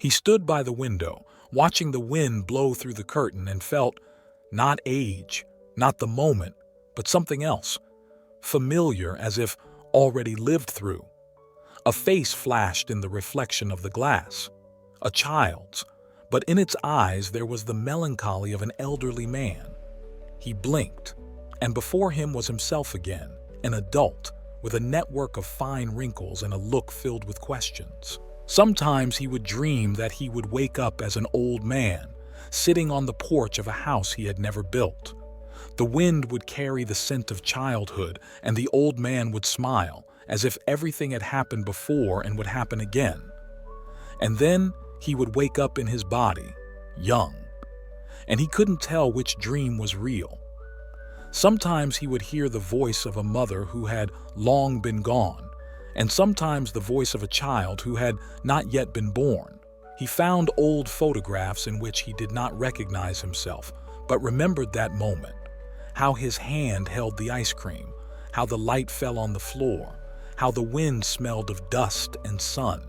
He stood by the window, watching the wind blow through the curtain, and felt not age, not the moment, but something else, familiar as if already lived through. A face flashed in the reflection of the glass, a child's, but in its eyes there was the melancholy of an elderly man. He blinked, and before him was himself again, an adult, with a network of fine wrinkles and a look filled with questions. Sometimes he would dream that he would wake up as an old man, sitting on the porch of a house he had never built. The wind would carry the scent of childhood, and the old man would smile, as if everything had happened before and would happen again. And then he would wake up in his body, young, and he couldn't tell which dream was real. Sometimes he would hear the voice of a mother who had long been gone, and sometimes the voice of a child who had not yet been born. He found old photographs in which he did not recognize himself, but remembered that moment, how his hand held the ice cream, how the light fell on the floor, how the wind smelled of dust and sun.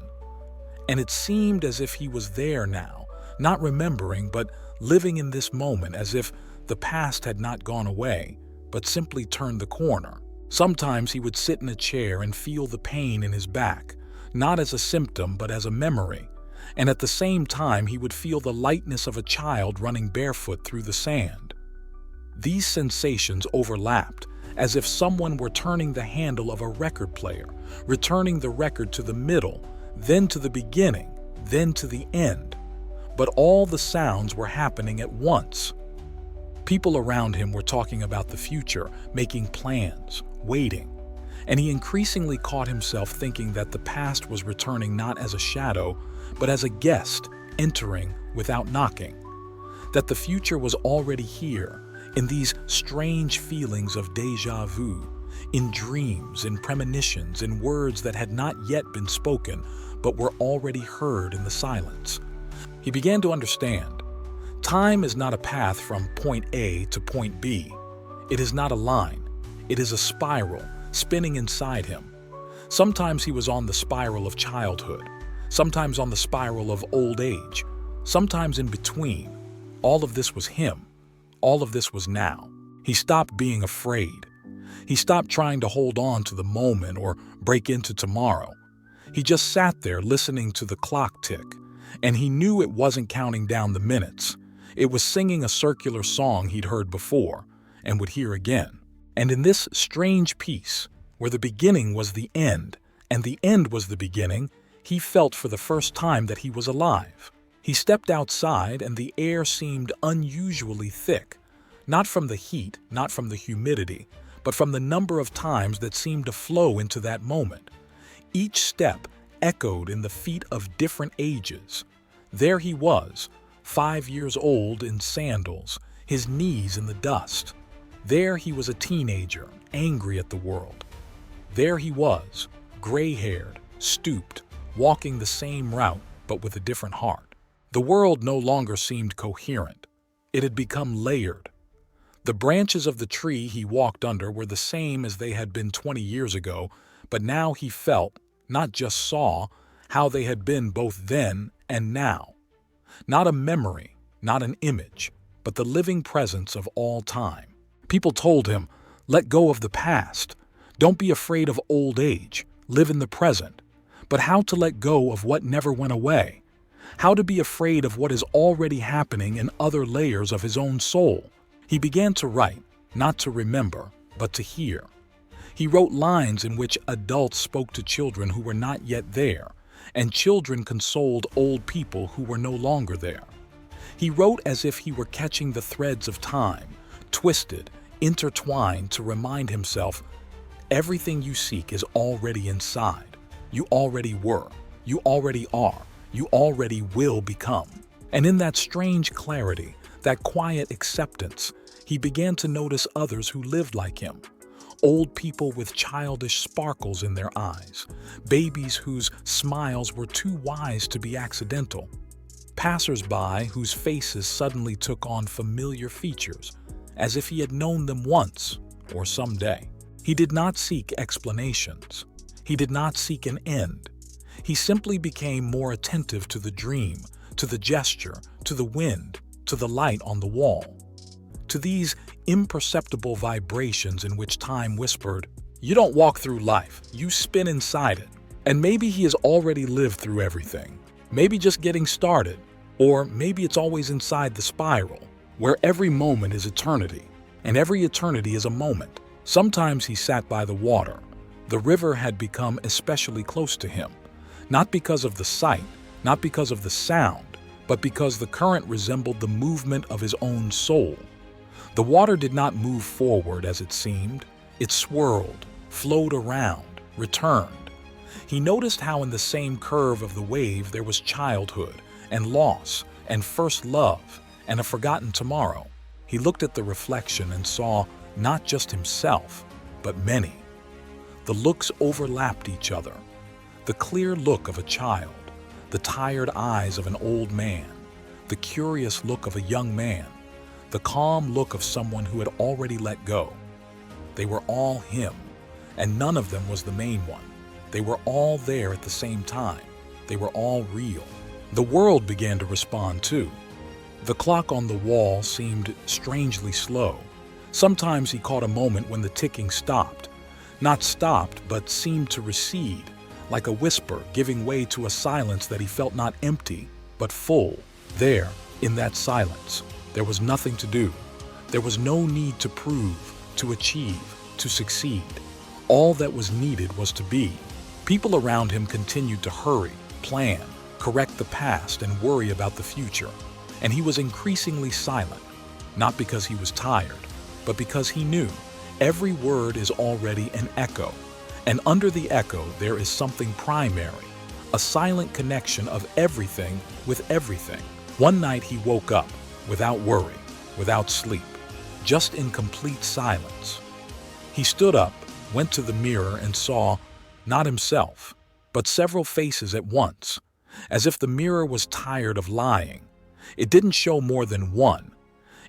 And it seemed as if he was there now, not remembering, but living in this moment, as if the past had not gone away, but simply turned the corner. Sometimes he would sit in a chair and feel the pain in his back, not as a symptom, but as a memory. And at the same time, he would feel the lightness of a child running barefoot through the sand. These sensations overlapped, as if someone were turning the handle of a record player, returning the record to the middle, then to the beginning, then to the end. But all the sounds were happening at once. People around him were talking about the future, making plans, waiting. And he increasingly caught himself thinking that the past was returning not as a shadow, but as a guest entering without knocking. That the future was already here, in these strange feelings of déjà vu, in dreams, in premonitions, in words that had not yet been spoken, but were already heard in the silence. He began to understand. Time is not a path from point A to point B. It is not a line. It is a spiral, spinning inside him. Sometimes he was on the spiral of childhood, sometimes on the spiral of old age, sometimes in between. All of this was him. All of this was now. He stopped being afraid. He stopped trying to hold on to the moment or break into tomorrow. He just sat there listening to the clock tick, and he knew it wasn't counting down the minutes. It was singing a circular song he'd heard before and would hear again. And in this strange peace, where the beginning was the end and the end was the beginning, he felt for the first time that he was alive. He stepped outside and the air seemed unusually thick, not from the heat, not from the humidity, but from the number of times that seemed to flow into that moment. Each step echoed in the feet of different ages. There he was, 5 years old in sandals, his knees in the dust. There he was a teenager, angry at the world. There he was, gray-haired, stooped, walking the same route, but with a different heart. The world no longer seemed coherent. It had become layered. The branches of the tree he walked under were the same as they had been 20 years ago, but now he felt, not just saw, how they had been both then and now. Not a memory, not an image, but the living presence of all time. People told him, let go of the past. Don't be afraid of old age. Live in the present. But how to let go of what never went away? How to be afraid of what is already happening in other layers of his own soul? He began to write, not to remember, but to hear. He wrote lines in which adults spoke to children who were not yet there, and children consoled old people who were no longer there. He wrote as if he were catching the threads of time, twisted, intertwined, to remind himself, everything you seek is already inside. You already were. You already are. You already will become. And in that strange clarity, that quiet acceptance, he began to notice others who lived like him. Old people with childish sparkles in their eyes, babies whose smiles were too wise to be accidental, passers-by whose faces suddenly took on familiar features, as if he had known them once or someday. He did not seek explanations. He did not seek an end. He simply became more attentive to the dream, to the gesture, to the wind, to the light on the wall, to these imperceptible vibrations in which time whispered, "You don't walk through life, you spin inside it." And maybe he has already lived through everything, maybe just getting started, or maybe it's always inside the spiral, where every moment is eternity, and every eternity is a moment. Sometimes he sat by the water. The river had become especially close to him, not because of the sight, not because of the sound, but because the current resembled the movement of his own soul. The water did not move forward as it seemed. It swirled, flowed around, returned. He noticed how in the same curve of the wave there was childhood and loss and first love and a forgotten tomorrow. He looked at the reflection and saw not just himself, but many. The looks overlapped each other. The clear look of a child, the tired eyes of an old man, the curious look of a young man, the calm look of someone who had already let go. They were all him, and none of them was the main one. They were all there at the same time. They were all real. The world began to respond too. The clock on the wall seemed strangely slow. Sometimes he caught a moment when the ticking stopped. Not stopped, but seemed to recede, like a whisper giving way to a silence that he felt not empty, but full. There, in that silence, there was nothing to do. There was no need to prove, to achieve, to succeed. All that was needed was to be. People around him continued to hurry, plan, correct the past, and worry about the future. And he was increasingly silent, not because he was tired, but because he knew every word is already an echo. And under the echo, there is something primary, a silent connection of everything with everything. One night he woke up, without worry, without sleep, just in complete silence. He stood up, went to the mirror, and saw not himself, but several faces at once, as if the mirror was tired of lying. It didn't show more than one.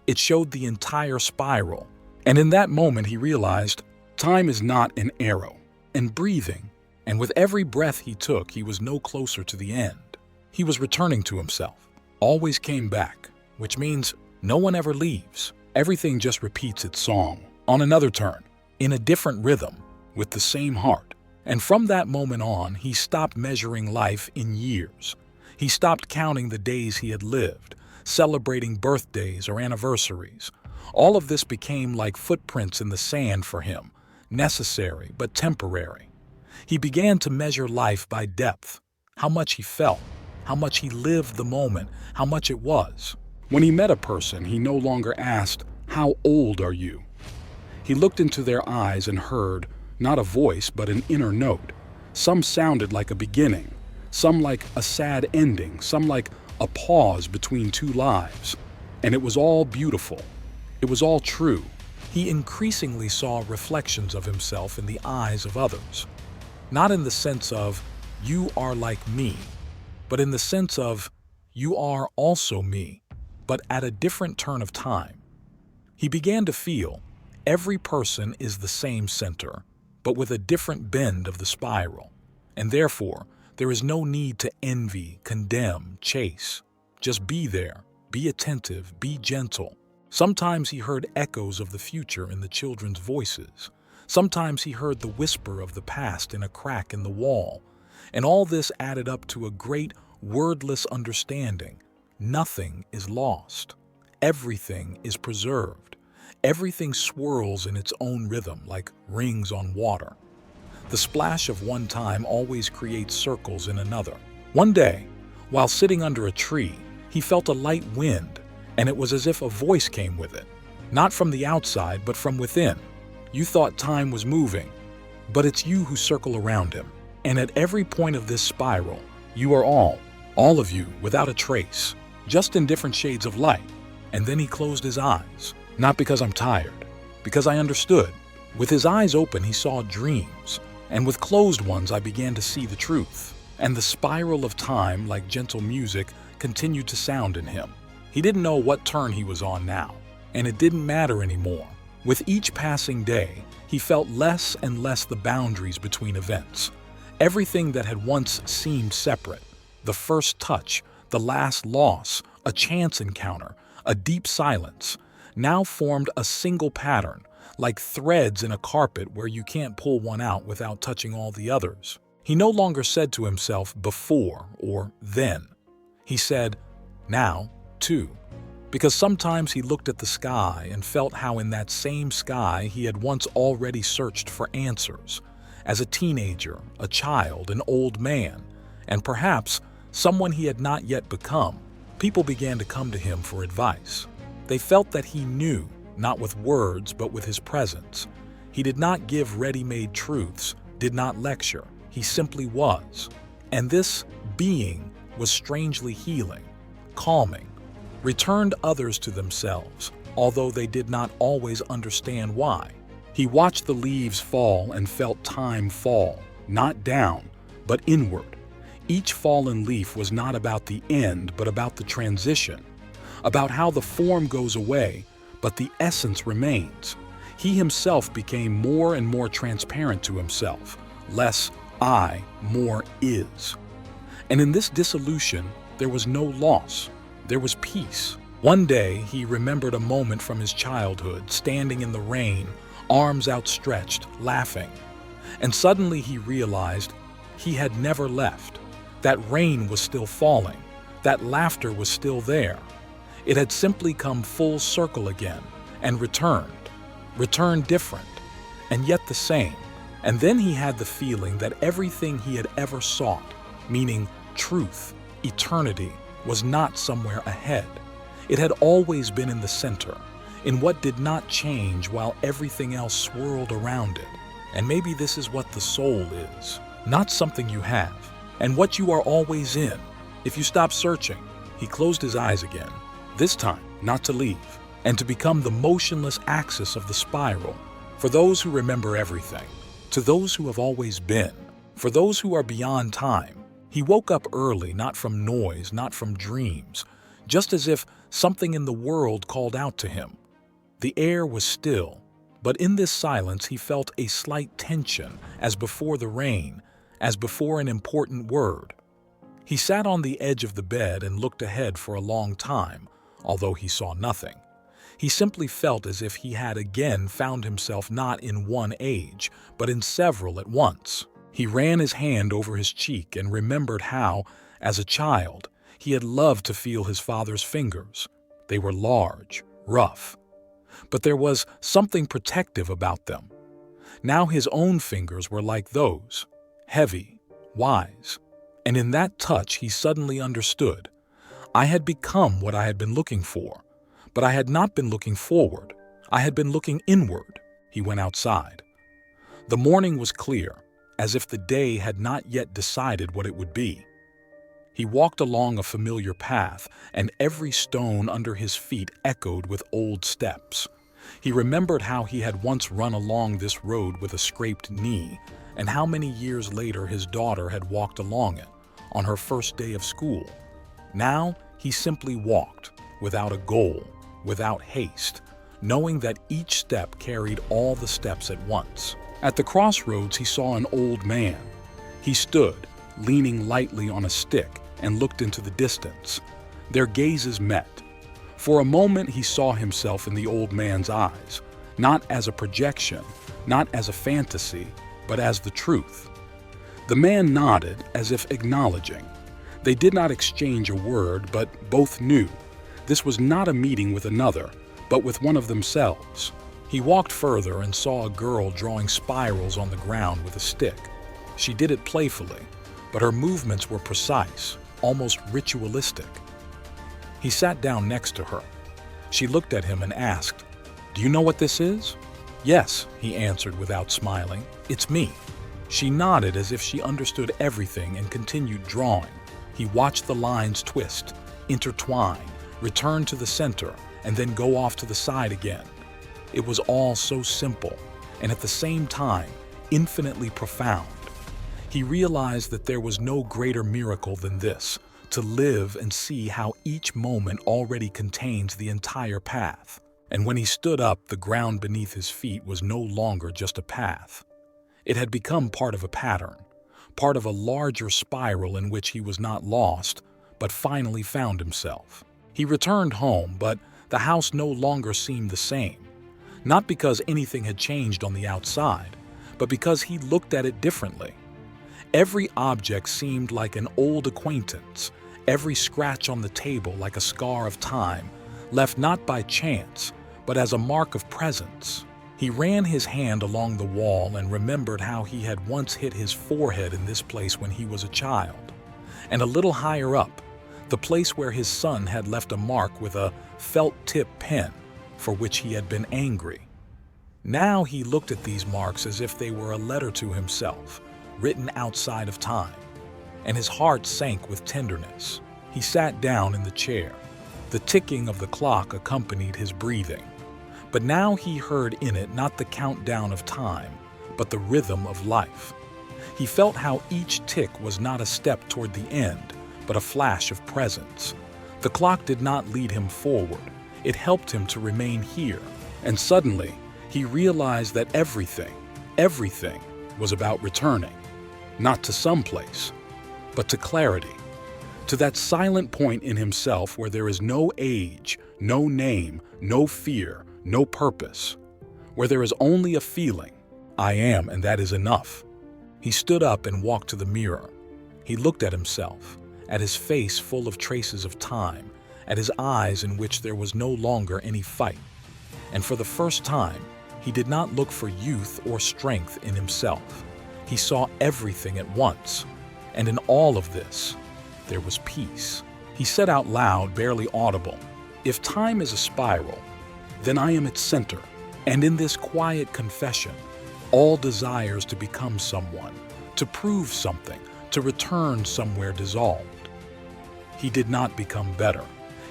It showed the entire spiral. And in that moment he realized time is not an arrow. And breathing, and with every breath he took, he was no closer to the end. He was returning to himself, always came back, which means no one ever leaves. Everything just repeats its song, on another turn, in a different rhythm, with the same heart. And from that moment on, he stopped measuring life in years. He stopped counting the days he had lived, celebrating birthdays or anniversaries. All of this became like footprints in the sand for him, necessary but temporary. He began to measure life by depth, how much he felt, how much he lived the moment, how much it was. When he met a person, he no longer asked, "How old are you?" He looked into their eyes and heard, not a voice, but an inner note. Some sounded like a beginning, some like a sad ending, some like a pause between two lives. And it was all beautiful. It was all true. He increasingly saw reflections of himself in the eyes of others. Not in the sense of, "You are like me," but in the sense of, "You are also me," but at a different turn of time. He began to feel every person is the same center, but with a different bend of the spiral. And therefore, there is no need to envy, condemn, chase. Just be there, be attentive, be gentle. Sometimes he heard echoes of the future in the children's voices. Sometimes he heard the whisper of the past in a crack in the wall. And all this added up to a great, wordless understanding. Nothing is lost. Everything is preserved. Everything swirls in its own rhythm like rings on water. The splash of one time always creates circles in another. One day, while sitting under a tree, he felt a light wind, and it was as if a voice came with it. Not from the outside, but from within. You thought time was moving, but it's you who circle around him. And at every point of this spiral, you are all of you, without a trace, just in different shades of light. And then he closed his eyes. Not because I'm tired, because I understood. With his eyes open, he saw dreams, and with closed ones, I began to see the truth. And the spiral of time, like gentle music, continued to sound in him. He didn't know what turn he was on now, and it didn't matter anymore. With each passing day, he felt less and less the boundaries between events. Everything that had once seemed separate, the first touch, the last loss, a chance encounter, a deep silence, now formed a single pattern, like threads in a carpet where you can't pull one out without touching all the others. He no longer said to himself before or then. He said now, too, because sometimes he looked at the sky and felt how in that same sky he had once already searched for answers. As a teenager, a child, an old man, and perhaps someone he had not yet become, people began to come to him for advice. They felt that he knew, not with words but with his presence. He did not give ready-made truths, did not lecture. He simply was. And this being was strangely healing, calming, returned others to themselves, although they did not always understand why. He watched the leaves fall and felt time fall, not down, but inward. Each fallen leaf was not about the end, but about the transition, about how the form goes away, but the essence remains. He himself became more and more transparent to himself, less I, more is. And in this dissolution, there was no loss, there was peace. One day, he remembered a moment from his childhood, standing in the rain, arms outstretched, laughing. And suddenly he realized he had never left. That rain was still falling. That laughter was still there. It had simply come full circle again and returned different, and yet the same. And then he had the feeling that everything he had ever sought, meaning truth, eternity, was not somewhere ahead. It had always been in the center, in what did not change while everything else swirled around it. And maybe this is what the soul is, not something you have, and what you are always in. If you stop searching, he closed his eyes again, this time not to leave, and to become the motionless axis of the spiral. For those who remember everything, to those who have always been, for those who are beyond time, he woke up early, not from noise, not from dreams, just as if something in the world called out to him. The air was still, but in this silence he felt a slight tension, as before the rain, as before an important word. He sat on the edge of the bed and looked ahead for a long time, although he saw nothing. He simply felt as if he had again found himself not in one age, but in several at once. He ran his hand over his cheek and remembered how, as a child, he had loved to feel his father's fingers. They were large, rough, but there was something protective about them. Now his own fingers were like those, heavy, wise, and in that touch he suddenly understood. I had become what I had been looking for, but I had not been looking forward. I had been looking inward. He went outside. The morning was clear, as if the day had not yet decided what it would be. He walked along a familiar path, and every stone under his feet echoed with old steps. He remembered how he had once run along this road with a scraped knee, and how many years later his daughter had walked along it, on her first day of school. Now he simply walked, without a goal, without haste, knowing that each step carried all the steps at once. At the crossroads he saw an old man. He stood, leaning lightly on a stick, and looked into the distance. Their gazes met. For a moment he saw himself in the old man's eyes, not as a projection, not as a fantasy, but as the truth. The man nodded as if acknowledging. They did not exchange a word, but both knew. This was not a meeting with another, but with one of themselves. He walked further and saw a girl drawing spirals on the ground with a stick. She did it playfully, but her movements were precise, almost ritualistic. He sat down next to her. She looked at him and asked, "Do you know what this is?" "Yes," he answered without smiling. "It's me." She nodded as if she understood everything and continued drawing. He watched the lines twist, intertwine, return to the center, and then go off to the side again. It was all so simple, and at the same time, infinitely profound. He realized that there was no greater miracle than this, to live and see how each moment already contains the entire path. And when he stood up, the ground beneath his feet was no longer just a path. It had become part of a pattern, part of a larger spiral in which he was not lost, but finally found himself. He returned home, but the house no longer seemed the same. Not because anything had changed on the outside, but because he looked at it differently. Every object seemed like an old acquaintance, every scratch on the table like a scar of time, left not by chance, but as a mark of presence. He ran his hand along the wall and remembered how he had once hit his forehead in this place when he was a child. And a little higher up, the place where his son had left a mark with a felt-tip pen for which he had been angry. Now he looked at these marks as if they were a letter to himself, written outside of time, and his heart sank with tenderness. He sat down in the chair. The ticking of the clock accompanied his breathing. But now he heard in it not the countdown of time, but the rhythm of life. He felt how each tick was not a step toward the end, but a flash of presence. The clock did not lead him forward. It helped him to remain here. And suddenly, he realized that everything was about returning, not to some place, but to clarity, to that silent point in himself where there is no age, no name, no fear, no purpose, where there is only a feeling, I am, and that is enough. He stood up and walked to the mirror. He looked at himself, at his face full of traces of time, at his eyes in which there was no longer any fight. And for the first time, he did not look for youth or strength in himself. He saw everything at once, and in all of this, there was peace. He said out loud, barely audible, "If time is a spiral, then I am its center, and in this quiet confession, all desires to become someone, to prove something, to return somewhere dissolved." He did not become better.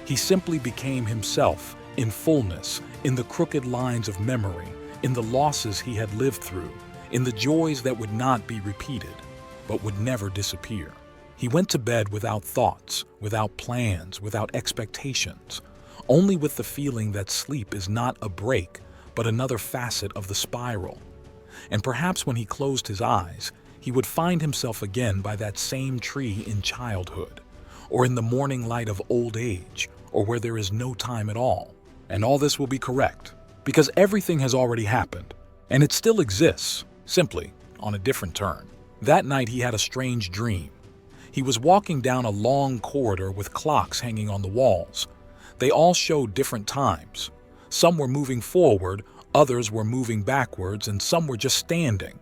He simply became himself, in fullness, in the crooked lines of memory, in the losses he had lived through, in the joys that would not be repeated, but would never disappear. He went to bed without thoughts, without plans, without expectations, only with the feeling that sleep is not a break, but another facet of the spiral. And perhaps when he closed his eyes, he would find himself again by that same tree in childhood, or in the morning light of old age, or where there is no time at all. And all this will be correct, because everything has already happened, and it still exists, simply on a different turn. That night he had a strange dream. He was walking down a long corridor with clocks hanging on the walls. They all showed different times. Some were moving forward, others were moving backwards, and some were just standing.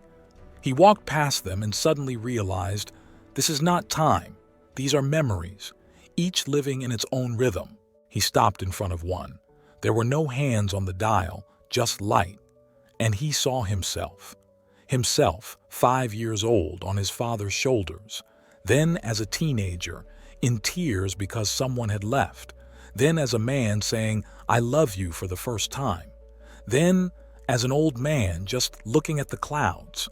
He walked past them and suddenly realized, this is not time. These are memories, each living in its own rhythm. He stopped in front of one. There were no hands on the dial, just light. And he saw himself. Himself, 5 years old, on his father's shoulders. Then as a teenager, in tears because someone had left. Then as a man saying, I love you for the first time. Then as an old man just looking at the clouds.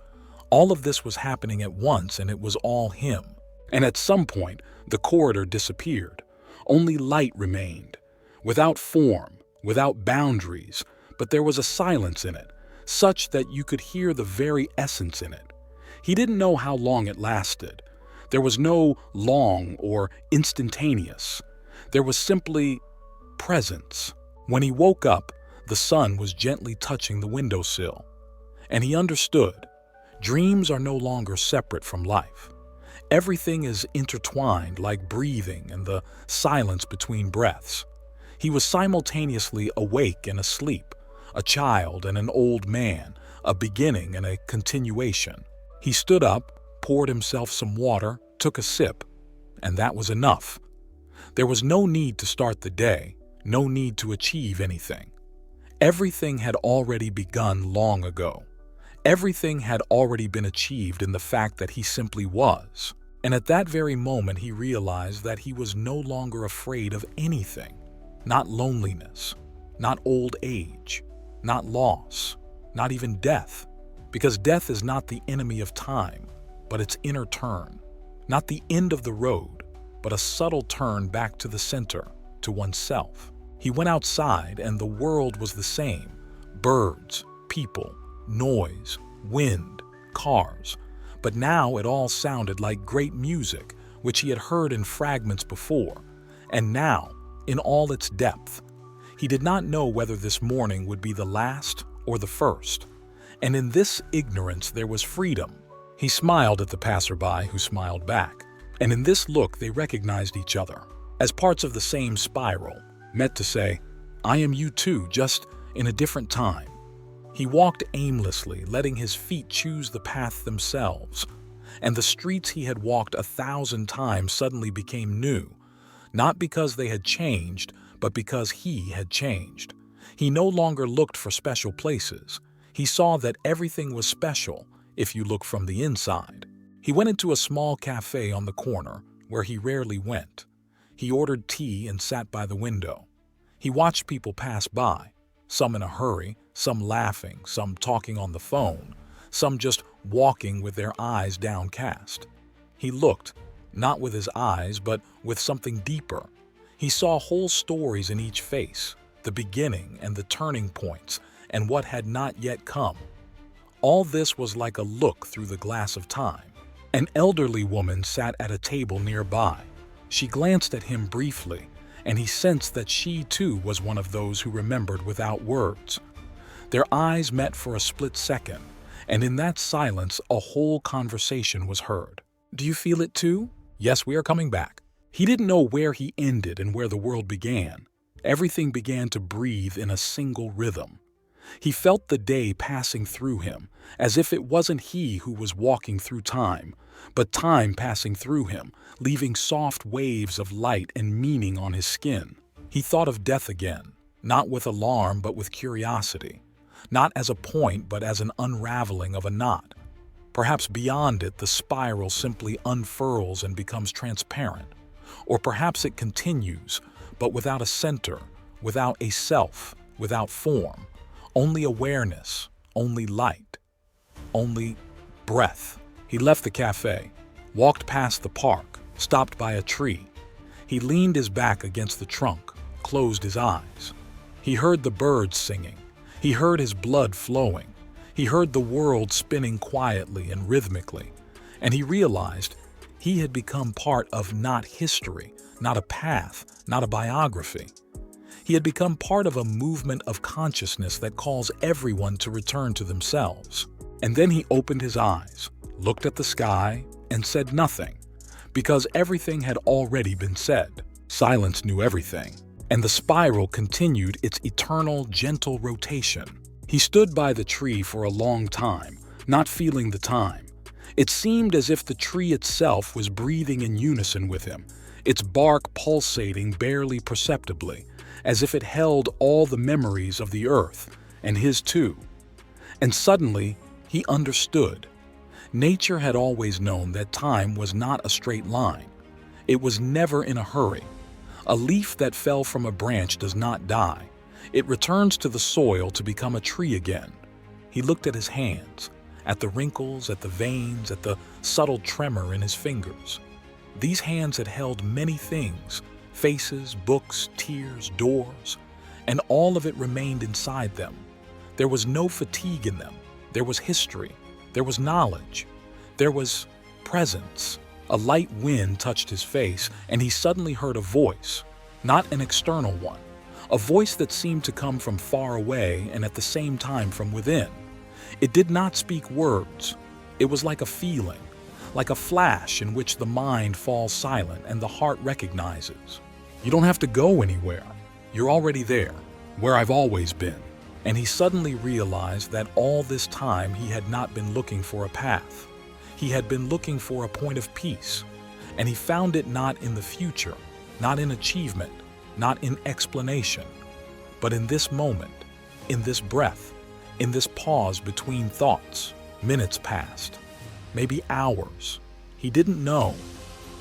All of this was happening at once, and it was all him. And at some point, the corridor disappeared. Only light remained, without form, without boundaries, but there was a silence in it, such that you could hear the very essence in it. He didn't know how long it lasted. There was no long or instantaneous. There was simply presence. When he woke up, the sun was gently touching the windowsill. And he understood. Dreams are no longer separate from life. Everything is intertwined like breathing and the silence between breaths. He was simultaneously awake and asleep, a child and an old man, a beginning and a continuation. He stood up, poured himself some water, took a sip, and that was enough. There was no need to start the day, no need to achieve anything. Everything had already begun long ago. Everything had already been achieved in the fact that he simply was. And at that very moment he realized that he was no longer afraid of anything. Not loneliness, not old age, not loss, not even death. Because death is not the enemy of time, but its inner turn. Not the end of the road, but a subtle turn back to the center, to oneself. He went outside and the world was the same. Birds, people, noise, wind, cars. But now it all sounded like great music, which he had heard in fragments before, and now, in all its depth. He did not know whether this morning would be the last or the first, and in this ignorance there was freedom. He smiled at the passerby who smiled back, and in this look they recognized each other as parts of the same spiral, meant to say, "I am you too, just in a different time." He walked aimlessly, letting his feet choose the path themselves, and the streets he had walked 1,000 times suddenly became new, not because they had changed, but because he had changed. He no longer looked for special places. He saw that everything was special if you look from the inside. He went into a small cafe on the corner where he rarely went. He ordered tea and sat by the window. He watched people pass by, some in a hurry, some laughing, some talking on the phone, some just walking with their eyes downcast. He looked, not with his eyes, but with something deeper. He saw whole stories in each face, the beginning and the turning points, and what had not yet come. All this was like a look through the glass of time. An elderly woman sat at a table nearby. She glanced at him briefly, and he sensed that she too was one of those who remembered without words. Their eyes met for a split second, and in that silence a whole conversation was heard. "Do you feel it too?" "Yes, we are coming back." He didn't know where he ended and where the world began. Everything began to breathe in a single rhythm. He felt the day passing through him, as if it wasn't he who was walking through time, but time passing through him, leaving soft waves of light and meaning on his skin. He thought of death again, not with alarm but with curiosity, not as a point but as an unraveling of a knot. Perhaps beyond it the spiral simply unfurls and becomes transparent, or perhaps it continues, but without a center, without a self, without form, only awareness, only light, only breath. He left the cafe, walked past the park, stopped by a tree. He leaned his back against the trunk, closed his eyes. He heard the birds singing. He heard his blood flowing. He heard the world spinning quietly and rhythmically, and he realized he had become part of not history, not a path, not a biography. He had become part of a movement of consciousness that calls everyone to return to themselves. And then he opened his eyes, looked at the sky, and said nothing, because everything had already been said. Silence knew everything, and the spiral continued its eternal, gentle rotation. He stood by the tree for a long time, not feeling the time. It seemed as if the tree itself was breathing in unison with him, its bark pulsating barely perceptibly, as if it held all the memories of the earth, and his too. And suddenly, he understood. Nature had always known that time was not a straight line. It was never in a hurry. A leaf that fell from a branch does not die. It returns to the soil to become a tree again. He looked at his hands, at the wrinkles, at the veins, at the subtle tremor in his fingers. These hands had held many things, faces, books, tears, doors, and all of it remained inside them. There was no fatigue in them. There was history. There was knowledge. There was presence. A light wind touched his face, and he suddenly heard a voice, not an external one, a voice that seemed to come from far away and at the same time from within. It did not speak words. It was like a feeling, like a flash in which the mind falls silent and the heart recognizes. "You don't have to go anywhere. You're already there, where I've always been." And he suddenly realized that all this time he had not been looking for a path. He had been looking for a point of peace, and he found it not in the future, not in achievement, not in explanation, but in this moment, in this breath, in this pause between thoughts. Minutes passed, maybe hours. He didn't know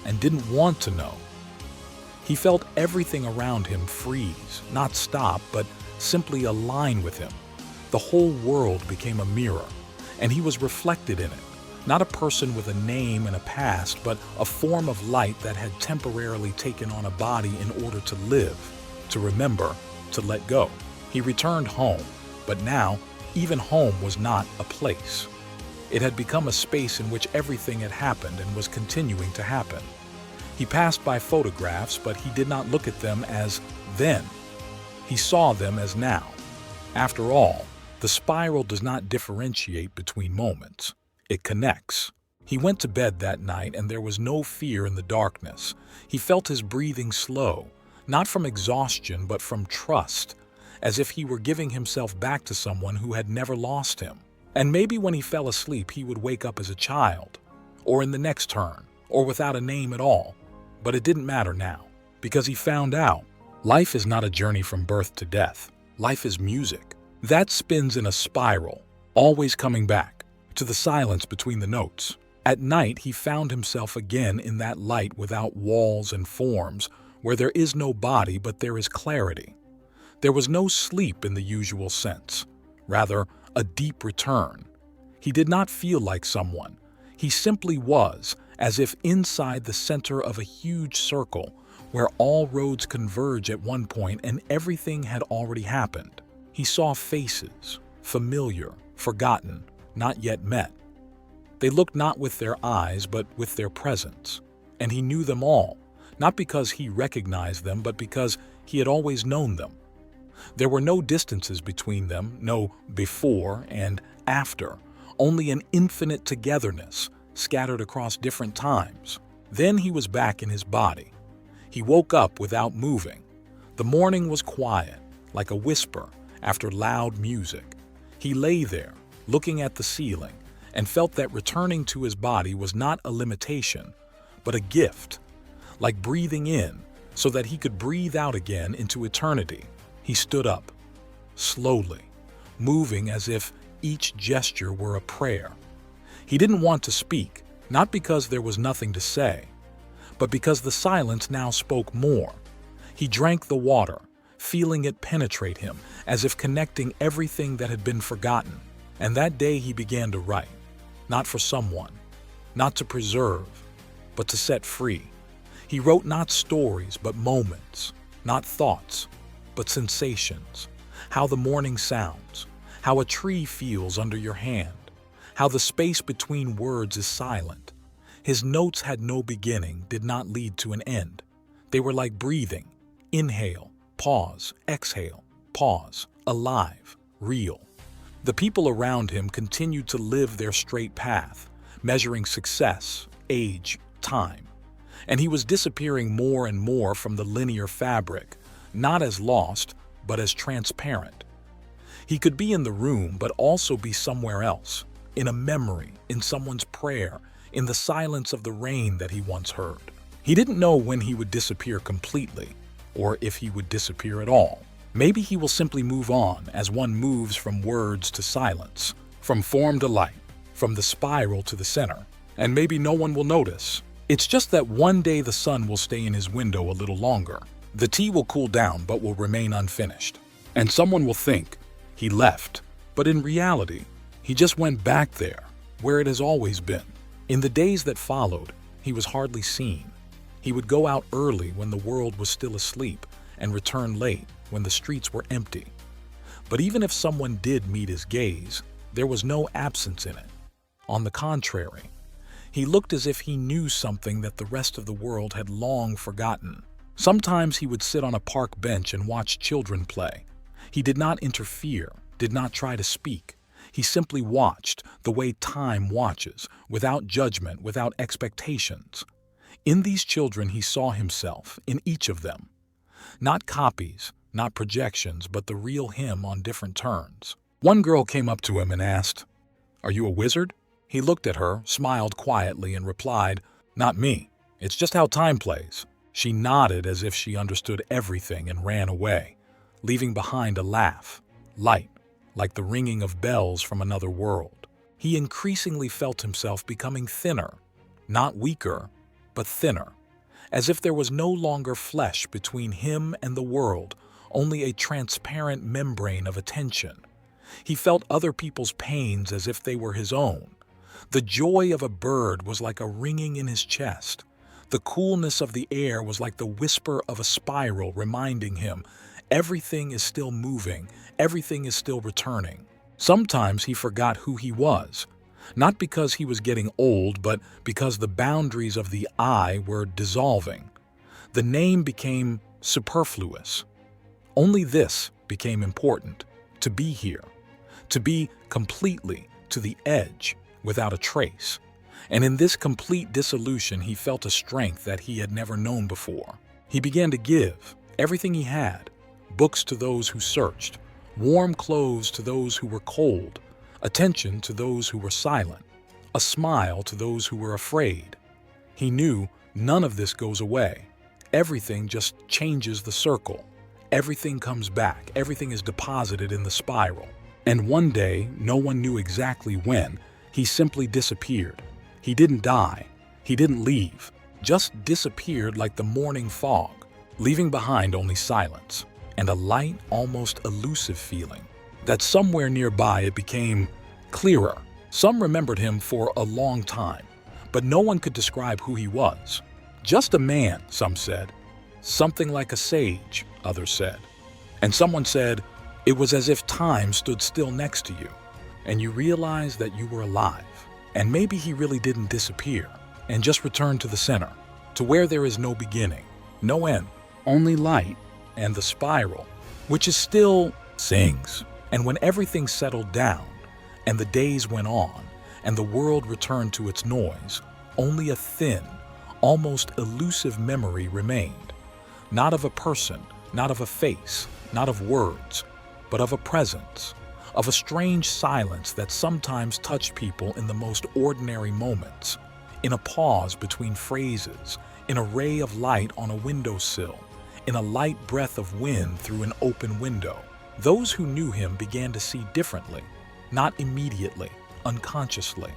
and didn't want to know. He felt everything around him freeze, not stop, but simply align with him. The whole world became a mirror, and he was reflected in it. Not a person with a name and a past, but a form of light that had temporarily taken on a body in order to live, to remember, to let go. He returned home, but now, even home was not a place. It had become a space in which everything had happened and was continuing to happen. He passed by photographs, but he did not look at them as then. He saw them as now. After all, the spiral does not differentiate between moments. It connects. He went to bed that night and there was no fear in the darkness. He felt his breathing slow, not from exhaustion but from trust, as if he were giving himself back to someone who had never lost him. And maybe when he fell asleep he would wake up as a child, or in the next turn, or without a name at all. But it didn't matter now, because he found out life is not a journey from birth to death. Life is music. That spins in a spiral, always coming back to the silence between the notes. At night, he found himself again in that light without walls and forms, where there is no body but there is clarity. There was no sleep in the usual sense, rather a deep return. He did not feel like someone. He simply was, as if inside the center of a huge circle, where all roads converge at one point and everything had already happened. He saw faces, familiar, forgotten, not yet met. They looked not with their eyes, but with their presence. And he knew them all, not because he recognized them, but because he had always known them. There were no distances between them, no before and after, only an infinite togetherness scattered across different times. Then he was back in his body. He woke up without moving. The morning was quiet, like a whisper after loud music. He lay there, looking at the ceiling, and felt that returning to his body was not a limitation, but a gift, like breathing in so that he could breathe out again into eternity. He stood up, slowly, moving as if each gesture were a prayer. He didn't want to speak, not because there was nothing to say, but because the silence now spoke more. He drank the water, feeling it penetrate him, as if connecting everything that had been forgotten. And that day he began to write, not for someone, not to preserve, but to set free. He wrote not stories, but moments, not thoughts, but sensations. How the morning sounds, how a tree feels under your hand, how the space between words is silent. His notes had no beginning, did not lead to an end. They were like breathing, inhale, pause, exhale, pause, alive, real. The people around him continued to live their straight path, measuring success, age, time. And he was disappearing more and more from the linear fabric, not as lost, but as transparent. He could be in the room, but also be somewhere else, in a memory, in someone's prayer, in the silence of the rain that he once heard. He didn't know when he would disappear completely, or if he would disappear at all. Maybe he will simply move on as one moves from words to silence, from form to light, from the spiral to the center, and maybe no one will notice. It's just that one day the sun will stay in his window a little longer. The tea will cool down but will remain unfinished. And someone will think, he left. But in reality, he just went back there, where it has always been. In the days that followed, he was hardly seen. He would go out early when the world was still asleep and return late when the streets were empty. But even if someone did meet his gaze, there was no absence in it. On the contrary, he looked as if he knew something that the rest of the world had long forgotten. Sometimes he would sit on a park bench and watch children play. He did not interfere, did not try to speak. He simply watched, the way time watches, without judgment, without expectations. In these children he saw himself, in each of them. Not copies, not projections, but the real him on different turns. One girl came up to him and asked, "Are you a wizard?" He looked at her, smiled quietly, and replied, "Not me. It's just how time plays." She nodded as if she understood everything and ran away, leaving behind a laugh, light, like the ringing of bells from another world. He increasingly felt himself becoming thinner, not weaker, but thinner, as if there was no longer flesh between him and the world, only a transparent membrane of attention. He felt other people's pains as if they were his own. The joy of a bird was like a ringing in his chest. The coolness of the air was like the whisper of a spiral reminding him, everything is still moving, everything is still returning. Sometimes he forgot who he was, Not because he was getting old, but because the boundaries of the I were dissolving. The name became superfluous. Only this became important: to be here, to be completely to the edge without a trace. And in this complete dissolution, he felt a strength that he had never known before. He began to give everything he had: books to those who searched, warm clothes to those who were cold, attention to those who were silent, a smile to those who were afraid. He knew none of this goes away. Everything just changes the circle. Everything comes back. Everything is deposited in the spiral. And one day, no one knew exactly when, he simply disappeared. He didn't die. He didn't leave. Just disappeared like the morning fog, leaving behind only silence and a light, almost elusive feeling that somewhere nearby it became clearer. Some remembered him for a long time, but no one could describe who he was. Just a man, some said. Something like a sage, others said. And someone said, it was as if time stood still next to you, and you realized that you were alive. And maybe he really didn't disappear, and just returned to the center, to where there is no beginning, no end, only light, and the spiral, which is still sings. And when everything settled down, and the days went on, and the world returned to its noise, only a thin, almost elusive memory remained. Not of a person, not of a face, not of words, but of a presence, of a strange silence that sometimes touched people in the most ordinary moments, in a pause between phrases, in a ray of light on a windowsill, in a light breath of wind through an open window. Those who knew him began to see differently, not immediately, unconsciously.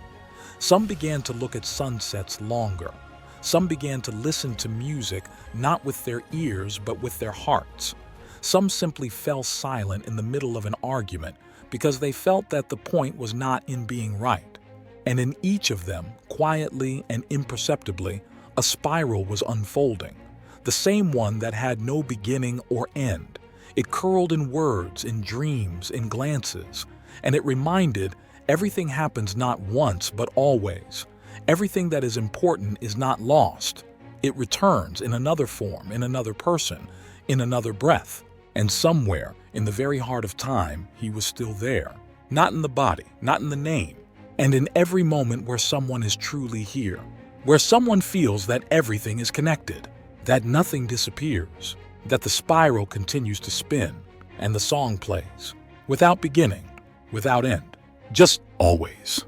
Some began to look at sunsets longer. Some began to listen to music not with their ears but with their hearts. Some simply fell silent in the middle of an argument because they felt that the point was not in being right. And in each of them, quietly and imperceptibly, a spiral was unfolding, the same one that had no beginning or end. It curled in words, in dreams, in glances, and it reminded everything happens not once but always. Everything that is important is not lost. It returns in another form, in another person, in another breath. And somewhere, in the very heart of time, he was still there. Not in the body, not in the name. And in every moment where someone is truly here, where someone feels that everything is connected, that nothing disappears, that the spiral continues to spin, and the song plays, without beginning, without end, just always.